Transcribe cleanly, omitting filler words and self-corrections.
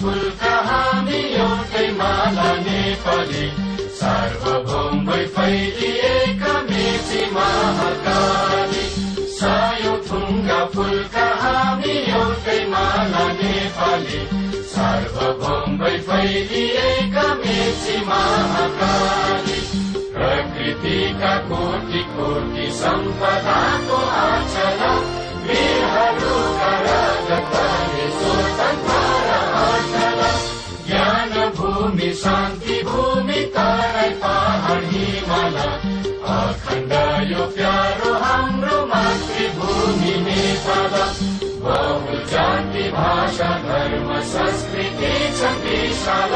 फुलका हामी एउटै माला नेपाली, सार्वभौमै फैलिएका मेची महाकाली। सयौं थुङ्गा फुलका हामी एउटै माला नेपाली, सार्वभौमै फैलिएका मेची महाकाली। प्रकृतिका कोटि कोटि सम्पदाको आचला, वीरहरूका रगतले स्वतन्त्र आचला। ज्ञान भूमि शान्ति भूमि तराई पहाड हिमाल, अखण्ड यो प्यारो हाम्रो मातृभूमि नेपाल। बहु जाति भाषा धर्म संस्कृति छ विशाल,